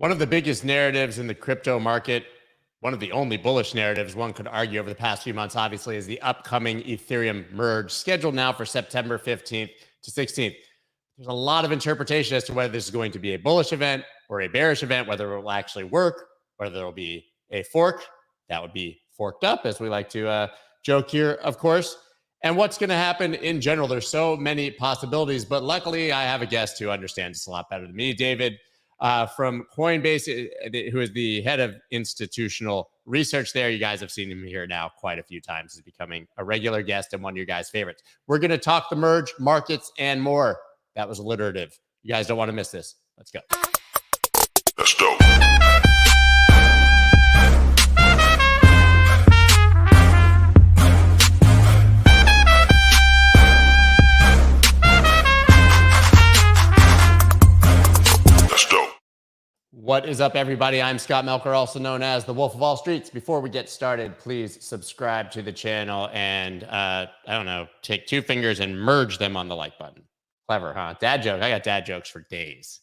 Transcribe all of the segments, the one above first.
One of the biggest narratives in the crypto market, one of the only bullish narratives one could argue over the past few months, obviously, is the upcoming Ethereum merge scheduled now for September 15th to 16th. There's a lot of interpretation as to whether this is going to be a bullish event or a bearish event, whether it will actually work, whether there will be a fork that would be forked up, as we like to joke here, of course. And what's going to happen in general. There's so many possibilities, but luckily I have a guest who understands this a lot better than me, David from Coinbase, who is the head of institutional research there. You guys have seen him here now quite a few times. He's becoming a regular guest and one of your guys' favorites. We're going to talk the merge, markets, and more. That was alliterative. You guys don't want to miss this. Let's go. Let's go. What is up, everybody? I'm Scott Melker, also known as the Wolf of All Streets. Before we get started, please subscribe to the channel and, I don't know, take two fingers and merge them on the like button. Clever, huh? Dad joke. I got dad jokes for days.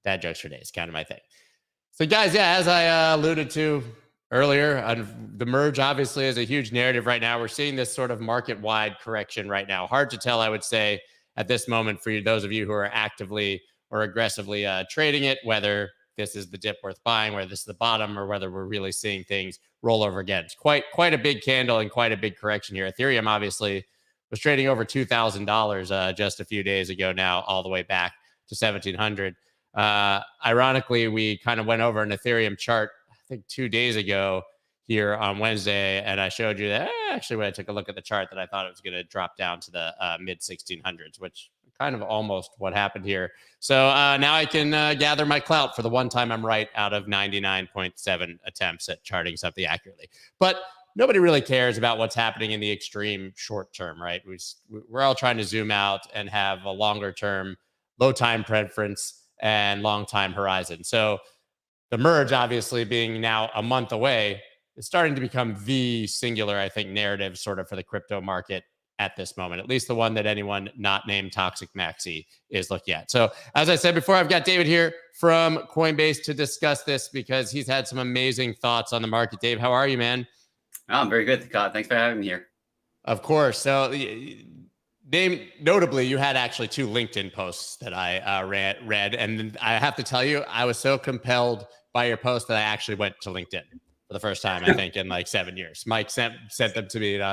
Dad jokes for days, kind of my thing. So, guys, yeah, as I alluded to earlier, the merge obviously is a huge narrative right now. We're seeing this sort of market-wide correction right now. Hard to tell, I would say, at this moment for those of you who are actively or aggressively trading it, whether this is the dip worth buying, whether this is the bottom, or whether we're really seeing things roll over again. It's quite a big candle and quite a big correction here. Ethereum obviously was trading over $2,000 just a few days ago now, all the way back to 1,700. Ironically, we kind of went over an Ethereum chart, I think 2 days ago here on Wednesday, and I showed you that actually when I took a look at the chart that I thought it was going to drop down to the mid 1600s, which kind of almost what happened here. So now I can gather my clout for the one time I'm right out of 99.7 attempts at charting something accurately. But nobody really cares about what's happening in the extreme short term, right? We're all trying to zoom out and have a longer term, low time preference and long time horizon. So the merge, obviously being now a month away, is starting to become the singular, I think, narrative sort of for the crypto market at this moment, at least the one that anyone not named Toxic Maxi is looking at. So as I said before, I've got David here from Coinbase to discuss this because he's had some amazing thoughts on the market. Dave, how are you, man? Oh, I'm very good, Scott. Thanks for having me here. Of course. So notably, you had actually two LinkedIn posts that I read. And I have to tell you, I was so compelled by your post that I actually went to LinkedIn for the first time, I think, in like 7 years. Mike sent them to me, and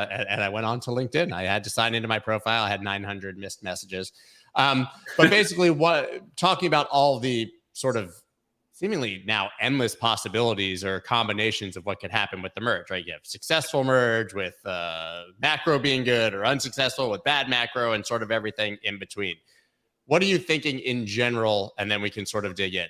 I went on to LinkedIn. I had to sign into my profile. I had 900 missed messages. But basically, talking about all the sort of seemingly now endless possibilities or combinations of what could happen with the merge, right? You have successful merge with macro being good, or unsuccessful with bad macro, and sort of everything in between. What are you thinking in general? And then we can sort of dig in.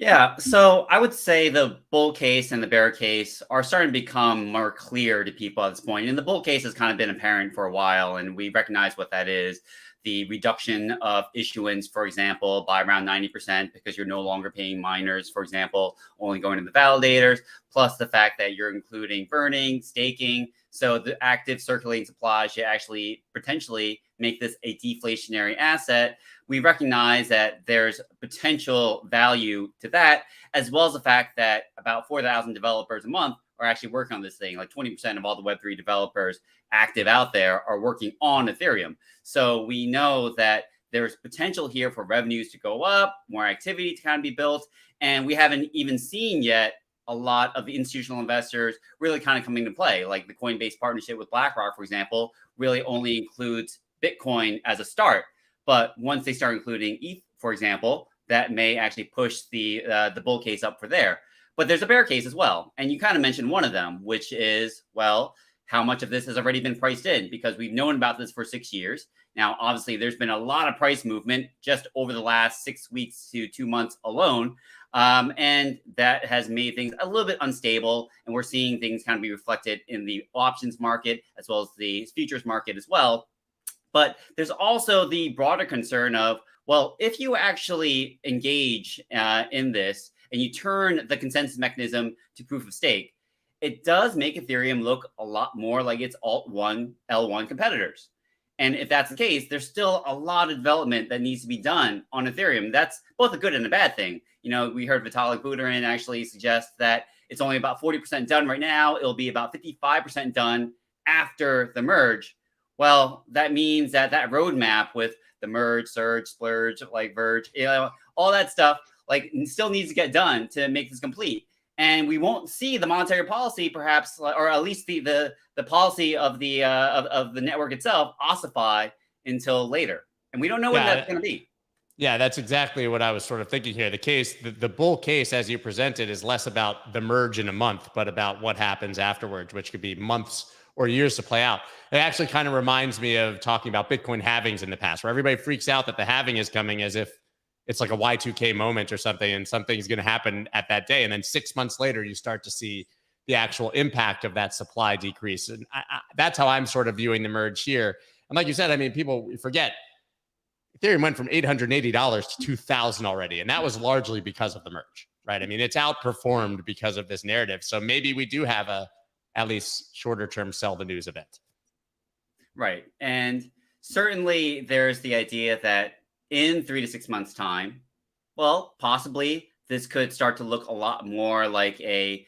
Yeah, so I would say the bull case and the bear case are starting to become more clear to people at this point. And the bull case has kind of been apparent for a while, and we recognize what that is. The reduction of issuance, for example, by around 90% because you're no longer paying miners, for example, only going to the validators, plus the fact that you're including burning, staking. So the active circulating supply should actually potentially make this a deflationary asset. We recognize that there's potential value to that, as well as the fact that about 4,000 developers a month are actually working on this thing. Like 20% of all the Web3 developers active out there are working on Ethereum. So we know that there's potential here for revenues to go up, more activity to kind of be built. And we haven't even seen yet a lot of the institutional investors really kind of coming into play. Like the Coinbase partnership with BlackRock, for example, really only includes Bitcoin as a start. But once they start including ETH, for example, that may actually push the bull case up for there. But there's a bear case as well. And you kind of mentioned one of them, which is, well, how much of this has already been priced in? Because we've known about this for 6 years. Now, obviously, there's been a lot of price movement just over the last 6 weeks to 2 months alone. And that has made things a little bit unstable. And we're seeing things kind of be reflected in the options market as well as the futures market as well. But there's also the broader concern of, well, if you actually engage in this and you turn the consensus mechanism to proof of stake, it does make Ethereum look a lot more like its Alt1, L1 competitors. And if that's the case, there's still a lot of development that needs to be done on Ethereum. That's both a good and a bad thing. We heard Vitalik Buterin actually suggest that it's only about 40% done right now. It'll be about 55% done after the merge. Well, that means that roadmap with the merge, surge, splurge, like verge, all that stuff, like still needs to get done to make this complete. And we won't see the monetary policy, perhaps, or at least the policy of the network itself ossify until later. And we don't know when that's going to be. Yeah, that's exactly what I was sort of thinking here. The bull case, as you presented, is less about the merge in a month, but about what happens afterwards, which could be months or years to play out. It actually kind of reminds me of talking about Bitcoin halvings in the past, where everybody freaks out that the halving is coming as if it's like a Y2K moment or something, and something's going to happen at that day. And then 6 months later, you start to see the actual impact of that supply decrease. And that's how I'm sort of viewing the merge here. And like you said, I mean, people forget Ethereum went from $880 to $2,000 already. And that was largely because of the merge, right? I mean, it's outperformed because of this narrative. So maybe we do have at least shorter term sell the news event. Right. And certainly there's the idea that in 3 to 6 months time, well, possibly this could start to look a lot more like a,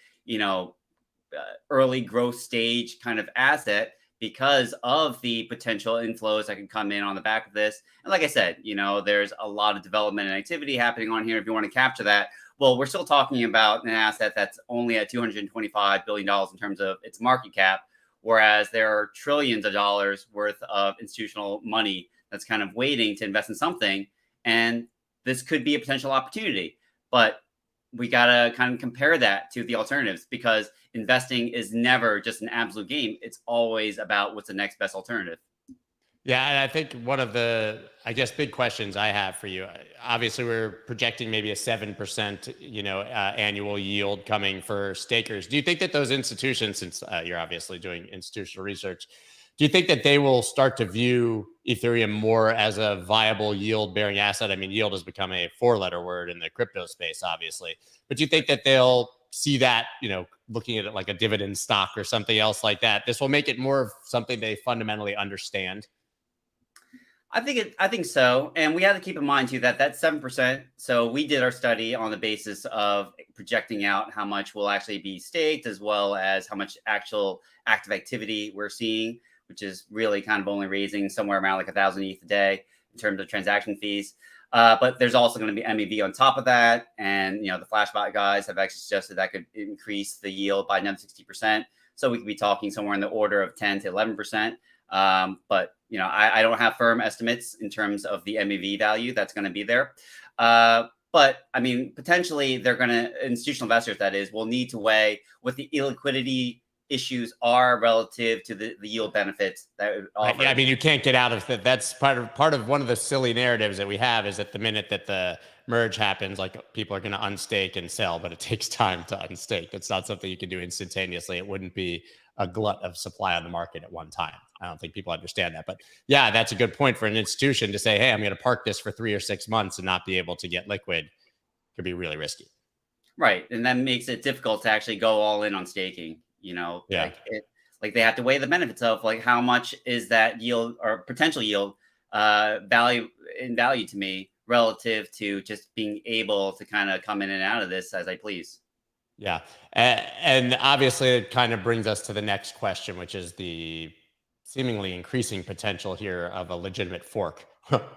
early growth stage kind of asset because of the potential inflows that can come in on the back of this. And like I said, there's a lot of development and activity happening on here. If you want to capture that, well, we're still talking about an asset that's only at $225 billion in terms of its market cap, whereas there are trillions of dollars worth of institutional money that's kind of waiting to invest in something. And this could be a potential opportunity. But we got to kind of compare that to the alternatives, because investing is never just an absolute game. It's always about what's the next best alternative. Yeah, and I think one of the, big questions I have for you, obviously we're projecting maybe a 7%, annual yield coming for stakers. Do you think that those institutions, since you're obviously doing institutional research, do you think that they will start to view Ethereum more as a viable yield-bearing asset? I mean, yield has become a four-letter word in the crypto space, obviously. But do you think that they'll see that, looking at it like a dividend stock or something else like that? This will make it more of something they fundamentally understand. I think so. And we have to keep in mind too that that's 7%. So we did our study on the basis of projecting out how much will actually be staked, as well as how much actual active activity we're seeing, which is really kind of only raising somewhere around like 1,000 ETH a day in terms of transaction fees. But there's also going to be MEV on top of that. And, the Flashbot guys have actually suggested that could increase the yield by another 60%. So we could be talking somewhere in the order of 10 to 11%. But, I don't have firm estimates in terms of the MEV value that's going to be there. But I mean, potentially institutional investors, that is, will need to weigh what the illiquidity issues are relative to the yield benefits that it offers. Yeah, I mean, you can't get out of that. That's part of one of the silly narratives that we have, is that the minute that the merge happens, like, people are going to unstake and sell, but it takes time to unstake. It's not something you can do instantaneously. It wouldn't be a glut of supply on the market at one time. I don't think people understand that. But yeah, that's a good point for an institution to say, hey, I'm going to park this for 3 or 6 months and not be able to get liquid. Could be really risky. Right. And that makes it difficult to actually go all in on staking. Yeah. Like they have to weigh the benefits of, like, how much is that yield or potential yield value to me relative to just being able to kind of come in and out of this as I please. Yeah. And obviously it kind of brings us to the next question, which is the seemingly increasing potential here of a legitimate fork.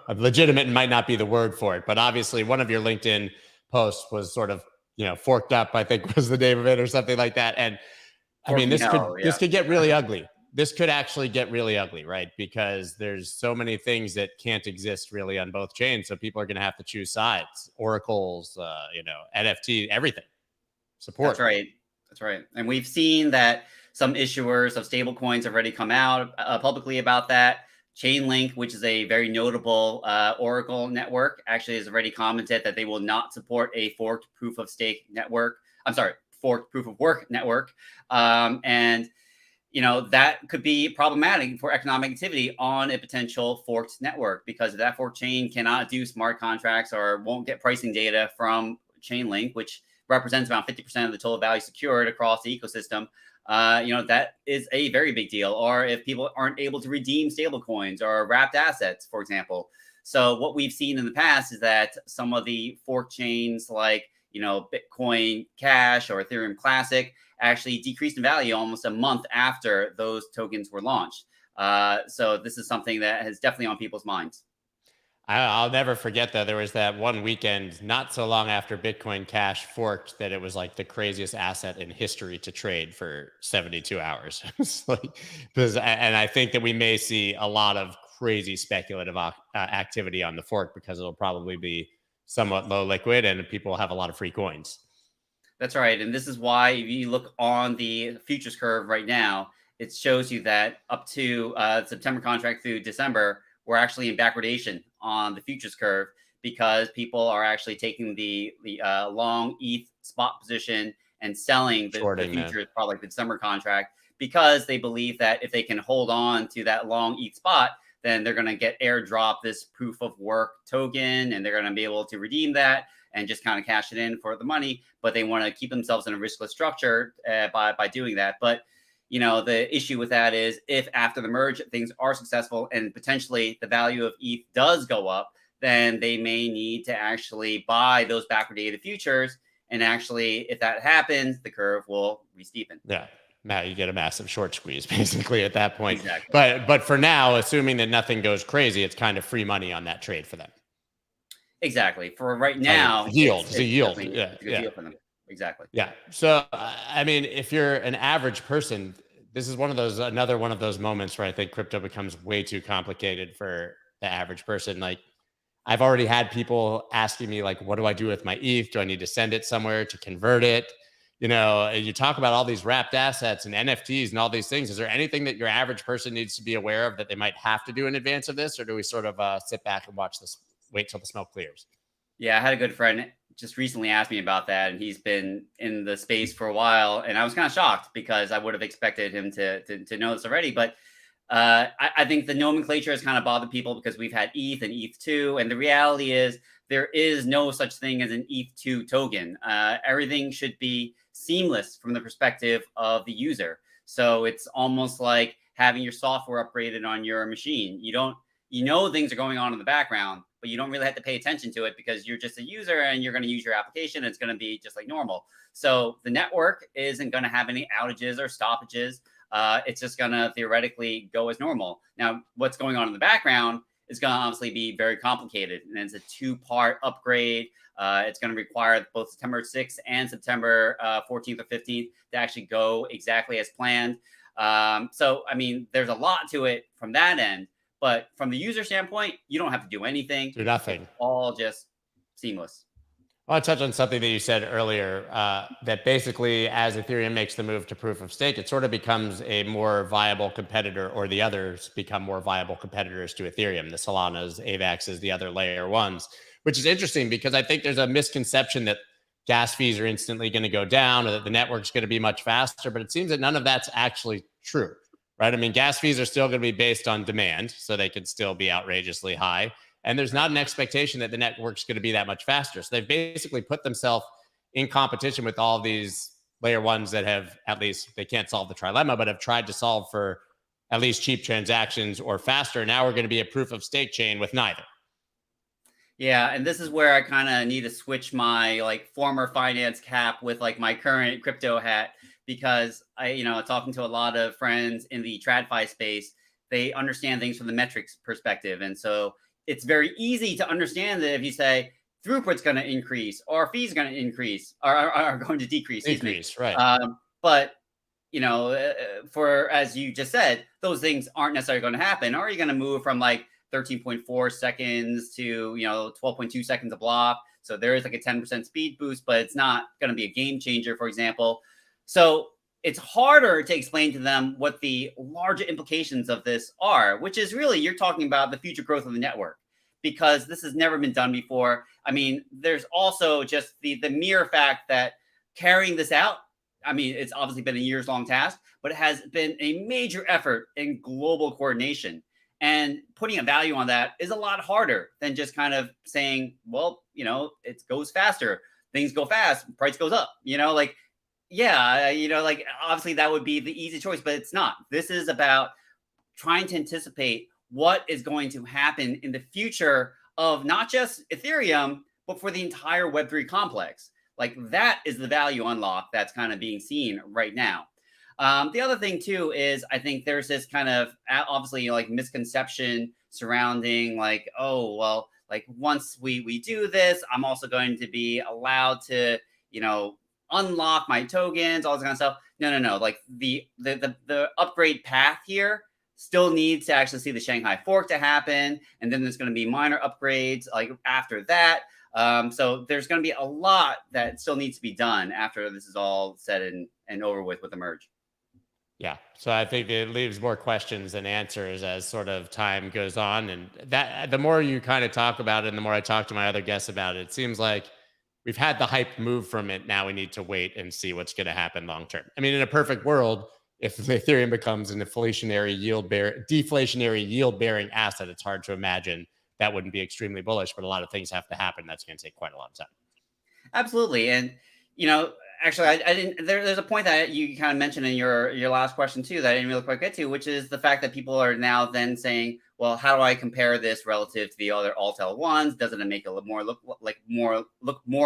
Legitimate might not be the word for it, but obviously one of your LinkedIn posts was sort of, forked up, I think was the name of it, or something like that. And I mean, this could get really ugly. This could actually get really ugly, right? Because there's so many things that can't exist really on both chains. So people are going to have to choose sides, oracles, NFT, everything. Support. That's right. And we've seen that some issuers of stable coins have already come out publicly about that. Chainlink, which is a very notable Oracle network, actually has already commented that they will not support a forked proof of stake network. Forked proof of work network. And that could be problematic for economic activity on a potential forked network, because if that forked chain cannot do smart contracts or won't get pricing data from Chainlink, which represents about 50% of the total value secured across the ecosystem, that is a very big deal. Or if people aren't able to redeem stable coins or wrapped assets, for example. So what we've seen in the past is that some of the fork chains like, Bitcoin Cash or Ethereum Classic actually decreased in value almost a month after those tokens were launched. So this is something that is definitely on people's minds. I'll never forget though. There was that one weekend not so long after Bitcoin Cash forked that it was like the craziest asset in history to trade for 72 hours. It's like, and I think that we may see a lot of crazy speculative activity on the fork because it'll probably be somewhat low liquid and people will have a lot of free coins. That's right. And this is why if you look on the futures curve right now, it shows you that up to September contract through December, we're actually in backwardation on the futures curve because people are actually taking the long ETH spot position and selling the futures, probably like the December contract, because they believe that if they can hold on to that long ETH spot, then they're going to get airdrop this proof of work token and they're going to be able to redeem that and just kind of cash it in for the money. But they want to keep themselves in a riskless structure by doing that. But the issue with that is if after the merge things are successful and potentially the value of ETH does go up, then they may need to actually buy those backwardated futures. And actually, if that happens, the curve will re-steepen. Yeah. Matt, you get a massive short squeeze basically at that point. Exactly. But for now, assuming that nothing goes crazy, it's kind of free money on that trade for them. Exactly. For right now, it's a yield. It's a yield. Yeah. It's a good deal for them. Exactly. Yeah. So, I mean, if you're an average person, this is another one of those moments where I think crypto becomes way too complicated for the average person. Like, I've already had people asking me, like, what do I do with my ETH? Do I need to send it somewhere to convert it? You talk about all these wrapped assets and NFTs and all these things. Is there anything that your average person needs to be aware of that they might have to do in advance of this? Or do we sort of sit back and watch this, wait till the smoke clears? Yeah, I had a good friend just recently asked me about that, and he's been in the space for a while, and I was kind of shocked because I would have expected him to know this already. But I think the nomenclature has kind of bothered people because we've had ETH and ETH2, and the reality is there is no such thing as an ETH2 token. Everything should be seamless from the perspective of the user. So it's almost like having your software upgraded on your machine. Things are going on in the background, but you don't really have to pay attention to it because you're just a user and you're going to use your application. It's going to be just like normal. So the network isn't going to have any outages or stoppages. It's just going to theoretically go as normal. Now, what's going on in the background is going to obviously be very complicated. And it's a 2-part upgrade. It's going to require both September 6th and September 14th or 15th to actually go exactly as planned. So, I mean, there's a lot to it from that end. But from the user standpoint, you don't have to do anything. Do nothing. It's all just seamless. I want to touch on something that you said earlier, that basically as Ethereum makes the move to proof of stake, it sort of becomes a more viable competitor, or the others become more viable competitors to Ethereum, the Solanas, AVAXs, the other layer ones, which is interesting because I think there's a misconception that gas fees are instantly going to go down or that the network's going to be much faster, but it seems that none of that's actually true. Right? I mean, gas fees are still going to be based on demand, so they could still be outrageously high. And there's not an expectation that the network's going to be that much faster. So they've basically put themselves in competition with all these layer ones that have, at least they can't solve the trilemma, but have tried to solve for at least cheap transactions or faster. Now we're going to be a proof of stake chain with neither. Yeah, and this is where I kind of need to switch my former finance cap with my current crypto hat, because talking to a lot of friends in the TradFi space, they understand things from the metrics perspective. And so it's very easy to understand that if you say throughput's going to increase or fees going to increase or are going to decrease. Right. But for, as you just said, those things aren't necessarily going to happen. Or you're going to move from 13.4 seconds to 12.2 seconds a block. So there is a 10% speed boost, but it's not going to be a game changer, for example. So it's harder to explain to them what the larger implications of this are, which is really, you're talking about the future growth of the network, because this has never been done before. I mean, there's also just the mere fact that carrying this out, I mean, it's obviously been a years-long task, but it has been a major effort in global coordination. And putting a value on that is a lot harder than just kind of saying, well, it goes faster. things go fast, price goes up. Like, yeah, like obviously that would be the easy choice, but it's not. This is about trying to anticipate what is going to happen in the future of not just Ethereum, but for the entire Web3 complex. Like that is the value unlock that's kind of being seen right now. The other thing too is I think there's this kind of obviously like misconception surrounding like, oh, well, like once we do this, I'm also going to be allowed to, unlock my tokens, all this kind of stuff. No. Like the upgrade path here still needs to actually see the Shanghai fork to happen. And then there's going to be minor upgrades like after that. So there's going to be a lot that still needs to be done after this is all said and over with the merge. Yeah. So I think it leaves more questions than answers as sort of time goes on. And that the more you kind of talk about it and the more I talk to my other guests about it, it seems like we've had the hype move from it. Now we need to wait and see what's going to happen long term. I mean, in a perfect world, if Ethereum becomes an deflationary yield bearing asset, it's hard to imagine that wouldn't be extremely bullish, but a lot of things have to happen. That's going to take quite a lot of time. Absolutely. And, actually, I didn't. There's a point that you kind of mentioned in your last question too that I didn't really quite get to, which is the fact that people are now then saying, "Well, how do I compare this relative to the other Altel ones? Doesn't it make it look more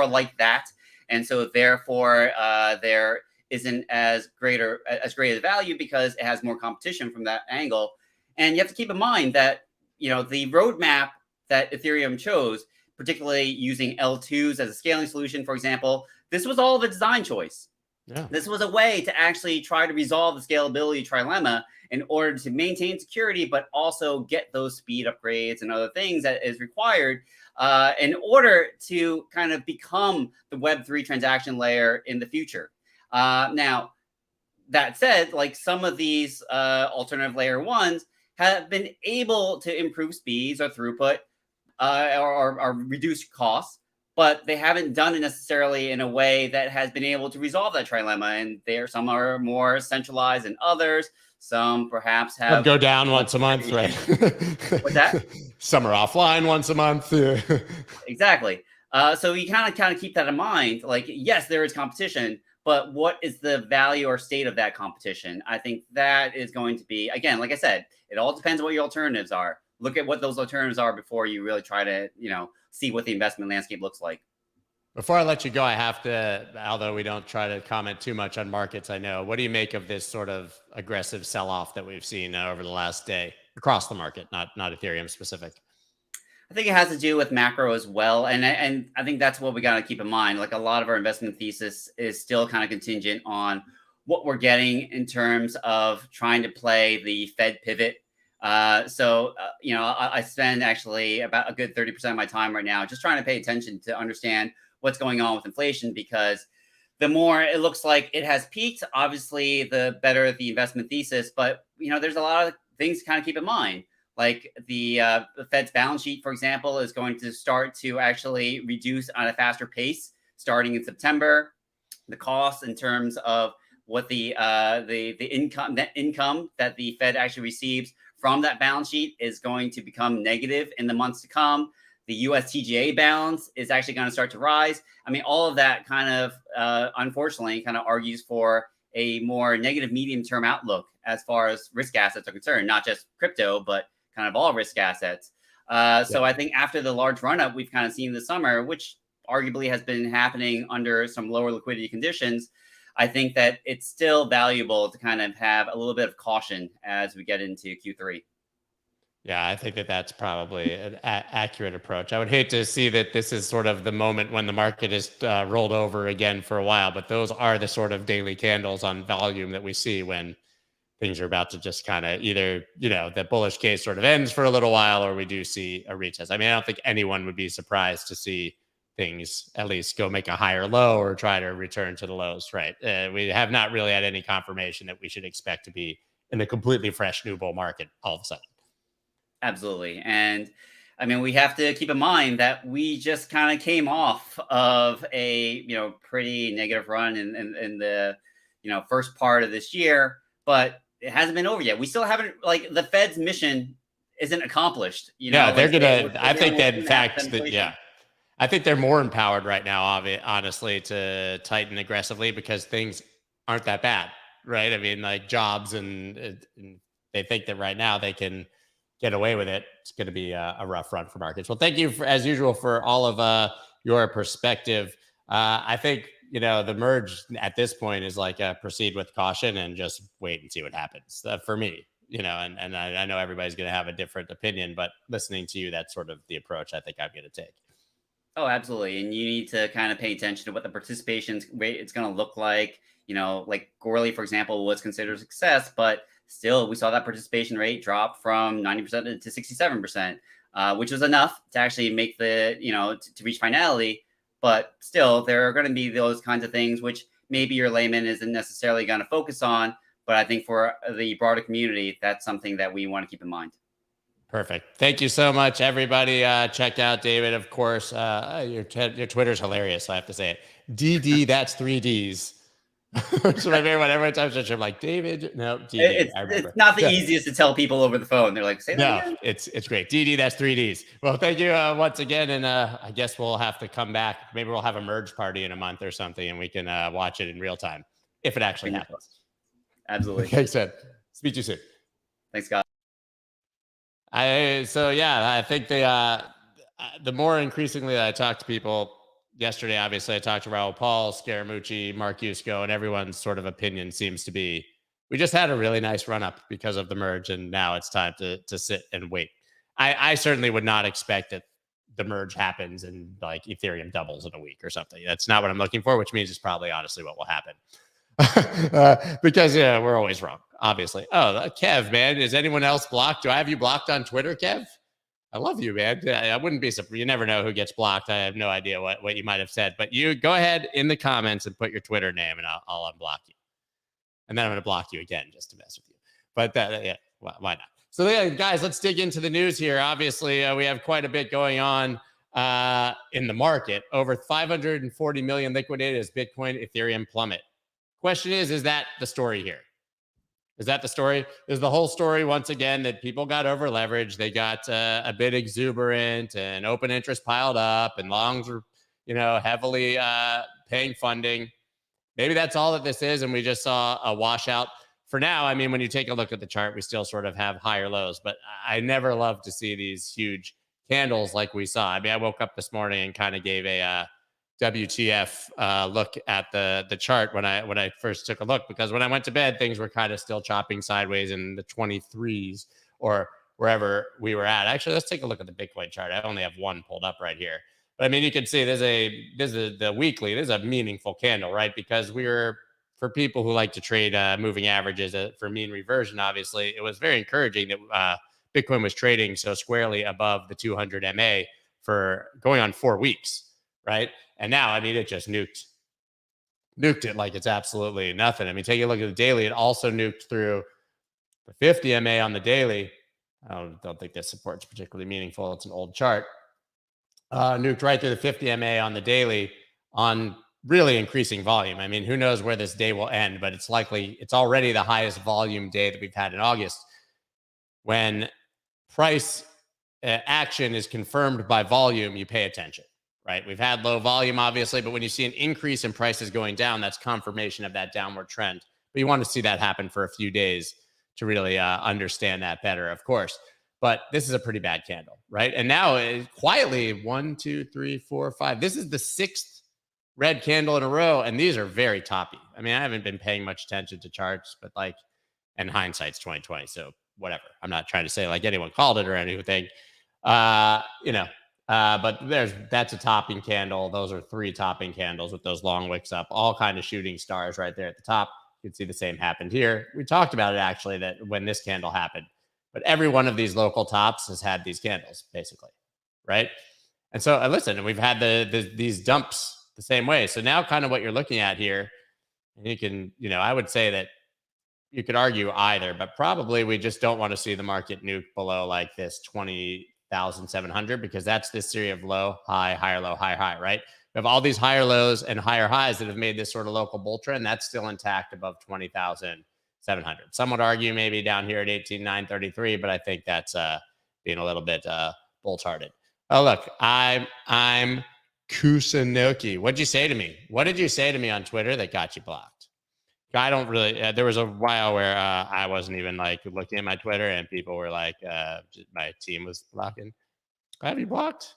like that?" And so therefore, there isn't as great a value because it has more competition from that angle. And you have to keep in mind that the roadmap that Ethereum chose, particularly using L2s as a scaling solution, for example. This was all the design choice. Yeah. This was a way to actually try to resolve the scalability trilemma in order to maintain security, but also get those speed upgrades and other things that is required in order to kind of become the Web3 transaction layer in the future. Now, that said, like some of these alternative layer ones have been able to improve speeds or throughput or reduce costs, but they haven't done it necessarily in a way that has been able to resolve that trilemma. And some are more centralized than others. Some perhaps have go down once a month, right? What's that? Some are offline once a month. Exactly. So you kind of keep that in mind. Like, yes, there is competition, but what is the value or state of that competition? I think that is going to be, again, like I said, it all depends on what your alternatives are. Look at what those alternatives are before you really try to, see what the investment landscape looks like. Before I let you go, I have to, although we don't try to comment too much on markets, I know, what do you make of this sort of aggressive sell-off that we've seen over the last day across the market, not Ethereum specific? I think it has to do with macro as well. And I think that's what we got to keep in mind. Like a lot of our investment thesis is still kind of contingent on what we're getting in terms of trying to play the Fed pivot. I spend actually about a good 30% of my time right now just trying to pay attention to understand what's going on with inflation, because the more it looks like it has peaked, obviously, the better the investment thesis. But, there's a lot of things to kind of keep in mind. Like the Fed's balance sheet, for example, is going to start to actually reduce on a faster pace starting in September. The cost in terms of what the net income that the Fed actually receives from that balance sheet is going to become negative in the months to come. The US TGA balance is actually going to start to rise. I mean, all of that kind of, unfortunately, kind of argues for a more negative medium-term outlook as far as risk assets are concerned, not just crypto, but kind of all risk assets. So I think after the large run-up we've kind of seen this summer, which arguably has been happening under some lower liquidity conditions, I think that it's still valuable to kind of have a little bit of caution as we get into Q3. Yeah, I think that that's probably an accurate approach. I would hate to see that this is sort of the moment when the market is rolled over again for a while, but those are the sort of daily candles on volume that we see when things are about to just kind of either, the bullish case sort of ends for a little while, or we do see a retest. I mean, I don't think anyone would be surprised to see things at least go make a higher low or try to return to the lows, right? We have not really had any confirmation that we should expect to be in a completely fresh new bull market all of a sudden. Absolutely. And I mean, we have to keep in mind that we just kind of came off of a, pretty negative run in the, first part of this year, but it hasn't been over yet. We still haven't, like, the Fed's mission isn't accomplished. They're going to, I think that in fact, I think they're more empowered right now, honestly, to tighten aggressively because things aren't that bad, right? I mean, like jobs, and they think that right now they can get away with it. It's going to be a rough run for markets. Well, thank you as usual for all of your perspective. I think the merge at this point is like proceed with caution and just wait and see what happens for me. And I know everybody's going to have a different opinion, but listening to you, that's sort of the approach I think I'm going to take. Oh, absolutely. And you need to kind of pay attention to what the participation rate is going to look like. Like Goerli, for example, was considered a success, but still we saw that participation rate drop from 90% to 67%, which was enough to actually make to reach finality. But still, there are going to be those kinds of things which maybe your layman isn't necessarily going to focus on. But I think for the broader community, that's something that we want to keep in mind. Perfect. Thank you so much, everybody. Check out David, of course. Your Twitter's hilarious, so I have to say it. DD, that's 3Ds. It's my favorite one. Every time I'm like, David, no, DD. It's not the easiest to tell people over the phone. They're like, say that again? It's great. DD, that's 3Ds. Well, thank you once again. And I guess we'll have to come back. Maybe we'll have a merge party in a month or something, and we can watch it in real time if it actually happens. Absolutely. Okay, said. Speak to you soon. Thanks, Scott. I think the more increasingly that I talk to people yesterday, obviously I talked to Raoul Pal, Scaramucci, Mark Yusko, and everyone's sort of opinion seems to be, we just had a really nice run up because of the merge. And now it's time to sit and wait. I certainly would not expect that the merge happens and like Ethereum doubles in a week or something. That's not what I'm looking for, which means it's probably honestly what will happen. Because we're always wrong, obviously. Oh, Kev, man, is anyone else blocked? Do I have you blocked on Twitter, Kev? I love you, man. I wouldn't be surprised. You never know who gets blocked. I have no idea what you might have said, but you go ahead in the comments and put your Twitter name, and I'll unblock you. And then I'm going to block you again just to mess with you. But why not? So, guys, let's dig into the news here. Obviously, we have quite a bit going on in the market. Over 540 million liquidated as Bitcoin, Ethereum plummet. Question is that the story here? Is that the story? Is the whole story once again that people got over leveraged? They got a bit exuberant and open interest piled up and longs were, heavily paying funding. Maybe that's all that this is. And we just saw a washout for now. I mean, when you take a look at the chart, we still sort of have higher lows, but I never love to see these huge candles like we saw. I mean, I woke up this morning and kind of gave a WTF look at the chart when I first took a look, because when I went to bed, things were kind of still chopping sideways in the 23s or wherever we were at. Actually, let's take a look at the Bitcoin chart. I only have one pulled up right here, but I mean, you can see this is the weekly. This is a meaningful candle, right? Because for people who like to trade moving averages for mean reversion, obviously, it was very encouraging that Bitcoin was trading so squarely above the 200 MA for going on 4 weeks, right? And now, I mean, it just nuked it like it's absolutely nothing. I mean, take a look at the daily. It also nuked through the 50 MA on the daily. I don't think this support's particularly meaningful. It's an old chart. Nuked right through the 50 MA on the daily on really increasing volume. I mean, who knows where this day will end, but it's already the highest volume day that we've had in August. When price action is confirmed by volume, you pay attention. Right. We've had low volume, obviously, but when you see an increase in prices going down, that's confirmation of that downward trend. But you want to see that happen for a few days to really understand that better, of course. But this is a pretty bad candle, right? And now quietly 1, 2, 3, 4, 5. This is the 6th red candle in a row. And these are very toppy. I mean, I haven't been paying much attention to charts, but and hindsight's 2020. So whatever. I'm not trying to say like anyone called it or anything. But that's a topping candle. Those are 3 topping candles with those long wicks up, all kind of shooting stars right there at the top. You can see the same happened here. We talked about it actually, that when this candle happened, but every one of these local tops has had these candles basically, right? And so listen, we've had these dumps the same way. So now kind of what you're looking at here, and you can, I would say that you could argue either, but probably we just don't want to see the market nuke below like this 20,700, because that's this series of low, high, higher, low, higher, high, right? We have all these higher lows and higher highs that have made this sort of local bull trend. That's still intact above 20,700. Some would argue maybe down here at 18,933, but I think that's being a little bit bull-charted. Oh, look, I'm Kusunoki. What'd you say to me? What did you say to me on Twitter that got you blocked? I don't really. There was a while where I wasn't even like looking at my Twitter, and people were like, my team was blocking. Have you blocked?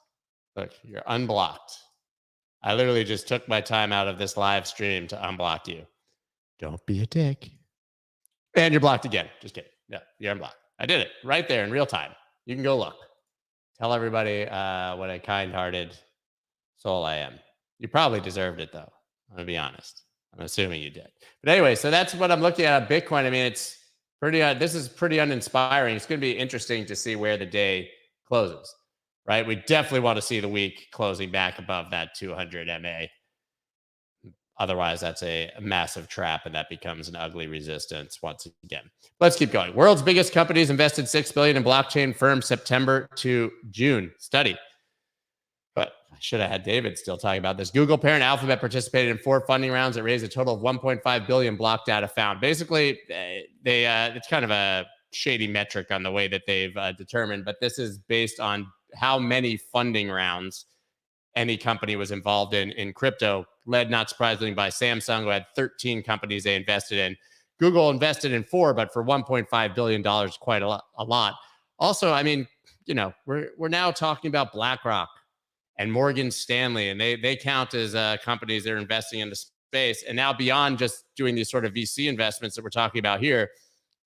Look, you're unblocked. I literally just took my time out of this live stream to unblock you. Don't be a dick. And you're blocked again. Just kidding. No, you're unblocked. I did it right there in real time. You can go look. Tell everybody what a kind-hearted soul I am. You probably deserved it, though. I'm going to be honest. I'm assuming you did. But anyway, so that's what I'm looking at Bitcoin. I mean, it's pretty, this is pretty uninspiring. It's going to be interesting to see where the day closes, right? We definitely want to see the week closing back above that 200 MA. Otherwise, that's a massive trap, and that becomes an ugly resistance once again. Let's keep going. World's biggest companies invested $6 billion in blockchain firms September to June study. But I should have had David still talking about this. Google parent Alphabet participated in 4 funding rounds that raised a total of $1.5 billion. Block data found. Basically, it's kind of a shady metric on the way that they've determined, but this is based on how many funding rounds any company was involved in crypto, led not surprisingly by Samsung, who had 13 companies they invested in. Google invested in 4, but for $1.5 billion, quite a lot. Also, I mean, you know, we're now talking about BlackRock and Morgan Stanley, and they count as companies that are investing in the space. And now beyond just doing these sort of VC investments that we're talking about here,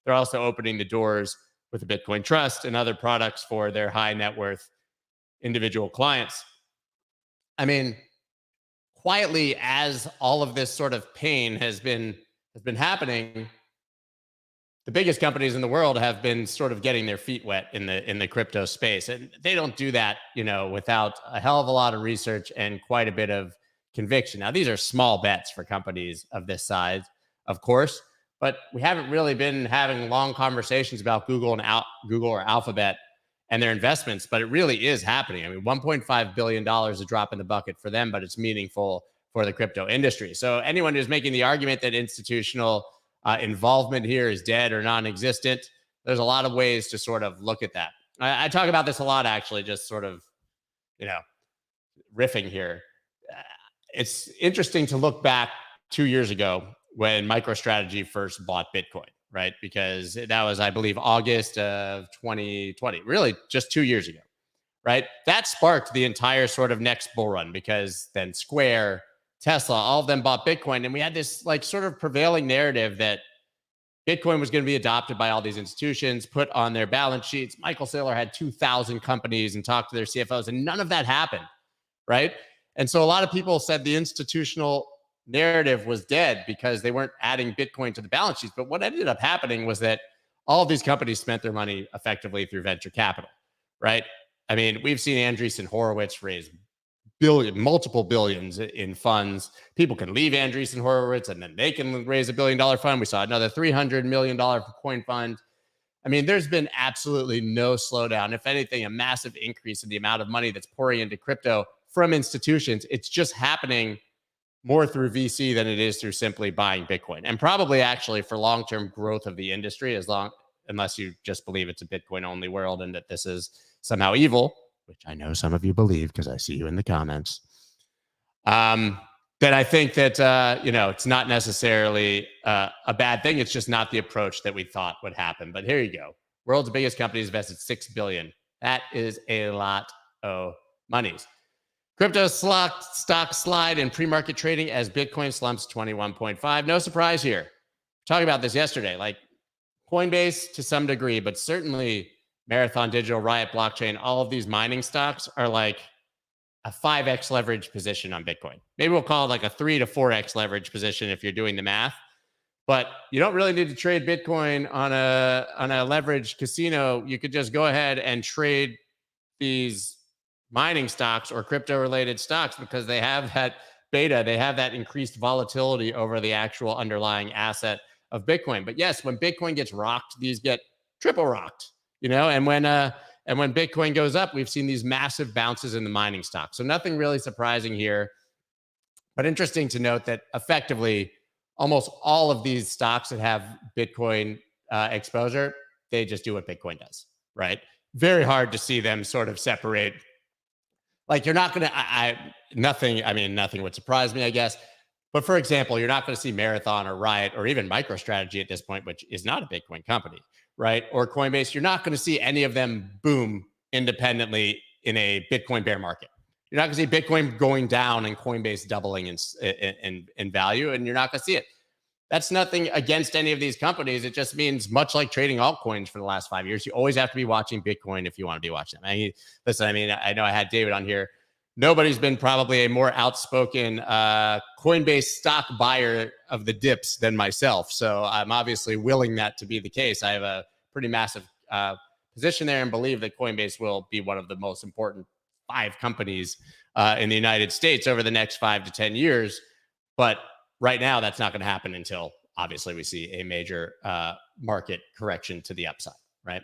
they're also opening the doors with the Bitcoin Trust and other products for their high net worth individual clients. I mean, quietly, as all of this sort of pain has been happening, the biggest companies in the world have been sort of getting their feet wet in the crypto space, and they don't do that, you know, without a hell of a lot of research and quite a bit of conviction. Now, these are small bets for companies of this size, of course, but we haven't really been having long conversations about Google or Alphabet and their investments, but it really is happening. I mean, $1.5 billion is a drop in the bucket for them, but it's meaningful for the crypto industry. So anyone who's making the argument that institutional involvement here is dead or non-existent, there's a lot of ways to sort of look at that. I talk about this a lot, actually, just sort of, you know, riffing here. It's interesting to look back 2 years ago when MicroStrategy first bought Bitcoin, right? Because that was, I believe, August of 2020, really just 2 years ago, right? That sparked the entire sort of next bull run, because then Square, Tesla, all of them bought Bitcoin. And we had this like sort of prevailing narrative that Bitcoin was going to be adopted by all these institutions, put on their balance sheets. Michael Saylor had 2,000 companies and talked to their CFOs, and none of that happened, right? And so a lot of people said the institutional narrative was dead because they weren't adding Bitcoin to the balance sheets. But what ended up happening was that all of these companies spent their money effectively through venture capital, right? I mean, we've seen Andreessen Horowitz raise multiple billions in funds. People can leave Andreessen Horowitz and then they can raise $1 billion fund. We saw another $300 million coin fund. I mean, there's been absolutely no slowdown. If anything, a massive increase in the amount of money that's pouring into crypto from institutions. It's just happening more through VC than it is through simply buying Bitcoin. And probably actually for long-term growth of the industry, unless you just believe it's a Bitcoin only world and that this is somehow evil, which I know some of you believe because I see you in the comments. Then I think that, you know, it's not necessarily a bad thing. It's just not the approach that we thought would happen. But here you go. World's biggest companies invested $6 billion. That is a lot of monies. Crypto stock slide in pre-market trading as Bitcoin slumps 21.5. No surprise here. Talking about this yesterday, like Coinbase to some degree, but certainly Marathon Digital, Riot Blockchain, all of these mining stocks are like a 5x leverage position on Bitcoin. Maybe we'll call it like a 3 to 4x leverage position if you're doing the math. But you don't really need to trade Bitcoin on a leveraged casino. You could just go ahead and trade these mining stocks or crypto related stocks because they have that beta, they have that increased volatility over the actual underlying asset of Bitcoin. But yes, when Bitcoin gets rocked, these get triple rocked, you know, and when Bitcoin goes up, we've seen these massive bounces in the mining stocks. So nothing really surprising here, but interesting to note that effectively almost all of these stocks that have Bitcoin exposure, they just do what Bitcoin does, right? Very hard to see them sort of separate Like you're not going to, nothing would surprise me, I guess. But for example, you're not going to see Marathon or Riot or even MicroStrategy at this point, which is not a Bitcoin company, right? Or Coinbase. You're not going to see any of them boom independently in a Bitcoin bear market. You're not going to see Bitcoin going down and Coinbase doubling in value, and you're not going to see it. That's nothing against any of these companies. It just means, much like trading altcoins for the last 5 years, you always have to be watching Bitcoin if you want to be watching them. I know I had David on here. Nobody's been probably a more outspoken Coinbase stock buyer of the dips than myself. So I'm obviously willing that to be the case. I have a pretty massive position there and believe that Coinbase will be one of the most important 5 companies in the United States over the next 5 to 10 years. But right now, that's not going to happen until obviously we see a major market correction to the upside, right?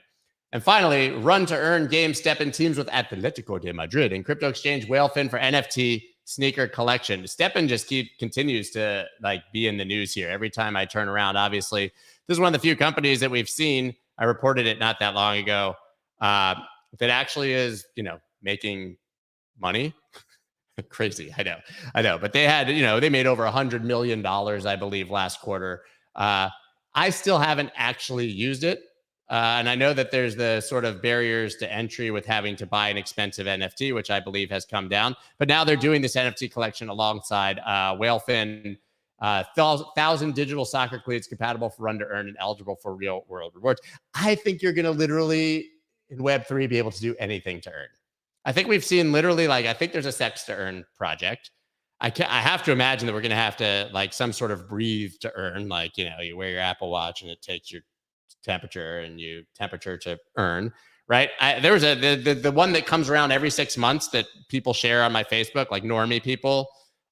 And finally, run to earn game STEPN teams with Atletico de Madrid and crypto exchange Whalefin for NFT sneaker collection. STEPN just continues to be in the news here every time I turn around. Obviously, this is one of the few companies that we've seen. I reported it not that long ago that actually is, making money. Crazy. I know. But they had, they made over $100 million, I believe, last quarter. I still haven't actually used it. And I know that there's the sort of barriers to entry with having to buy an expensive NFT, which I believe has come down. But now they're doing this NFT collection alongside Whalefin, 1,000 digital soccer cleats compatible for run to earn and eligible for real world rewards. I think you're going to literally in Web3 be able to do anything to earn. I think we've seen literally I think there's a sex to earn project. I have to imagine that we're going to have to some sort of breathe to earn, you wear your Apple Watch and it takes your temperature and you temperature to earn, right? There was the one that comes around every 6 months that people share on my Facebook, like normie people,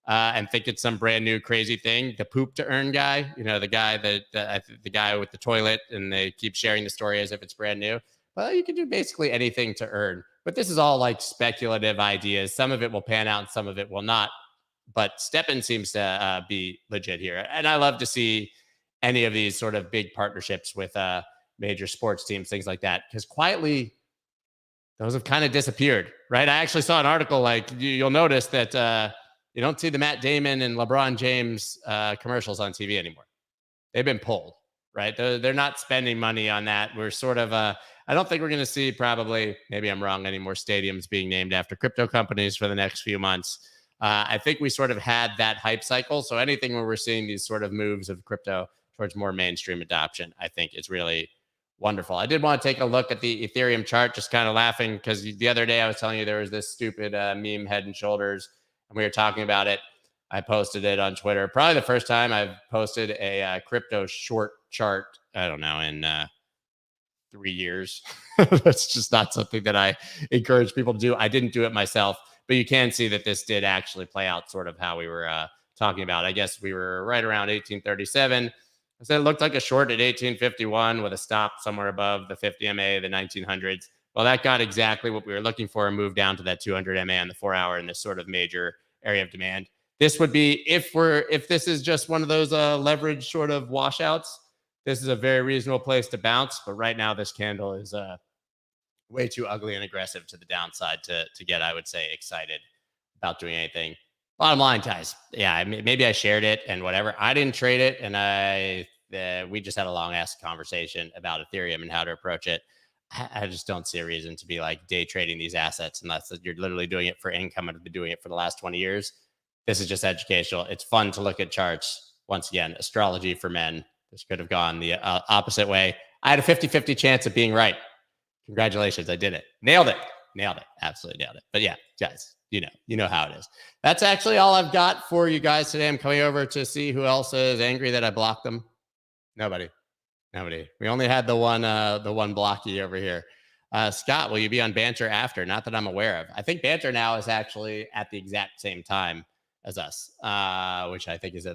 and think it's some brand new crazy thing. The poop to earn guy, the guy the guy with the toilet, and they keep sharing the story as if it's brand new. Well, you can do basically anything to earn, but this is all speculative ideas. Some of it will pan out and some of it will not. But STEPN seems to be legit here. And I love to see any of these sort of big partnerships with major sports teams, things like that, because quietly those have kind of disappeared, right? I actually saw an article, you'll notice that you don't see the Matt Damon and LeBron James commercials on TV anymore. They've been pulled, right? They're not spending money on that. We're sort of, I don't think we're going to see, probably, maybe I'm wrong, any more stadiums being named after crypto companies for the next few months. I think we sort of had that hype cycle. So anything where we're seeing these sort of moves of crypto towards more mainstream adoption, I think is really wonderful. I did want to take a look at the Ethereum chart, just kind of laughing because the other day I was telling you there was this stupid meme Head and Shoulders, and we were talking about it. I posted it on Twitter. Probably the first time I've posted a crypto short chart, I don't know, in 3 years. That's just not something that I encourage people to do. I didn't do it myself, but you can see that this did actually play out sort of how we were talking about. I guess we were right around 1837. I said it looked like a short at 1851 with a stop somewhere above the 50 MA, the 1900s. Well, that got exactly what we were looking for and moved down to that 200 MA on the 4 hour in this sort of major area of demand. This would be, if this is just one of those leverage sort of washouts, this is a very reasonable place to bounce. But right now, this candle is way too ugly and aggressive to the downside to get, I would say, excited about doing anything. Bottom line, guys. Yeah, maybe I shared it and whatever. I didn't trade it, and we just had a long ass conversation about Ethereum and how to approach it. I just don't see a reason to be day trading these assets unless you're literally doing it for income and have been doing it for the last 20 years. This is just educational. It's fun to look at charts. Once again, astrology for men. This could have gone the opposite way. I had a 50-50 chance of being right. Congratulations. I did it. Nailed it. Absolutely nailed it. But yeah, guys, you know how it is. That's actually all I've got for you guys today. I'm coming over to see who else is angry that I blocked them. Nobody. We only had the one blocky over here. Scott, will you be on Banter after? Not that I'm aware of. I think Banter now is actually at the exact same time as us, which I think is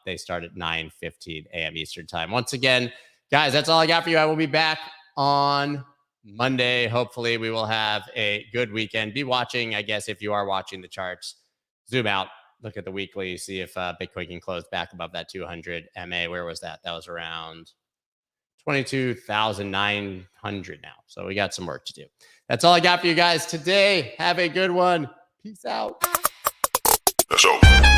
they start at 9:15 a.m. Eastern time. Once again, guys, that's all I got for you. I will be back on Monday. Hopefully we will have a good weekend. Be watching, I guess, if you are watching the charts, zoom out, look at the weekly, see if Bitcoin can close back above that 200 MA. Where was that? That was around 22,900 now. So we got some work to do. That's all I got for you guys today. Have a good one. Peace out. Let's go.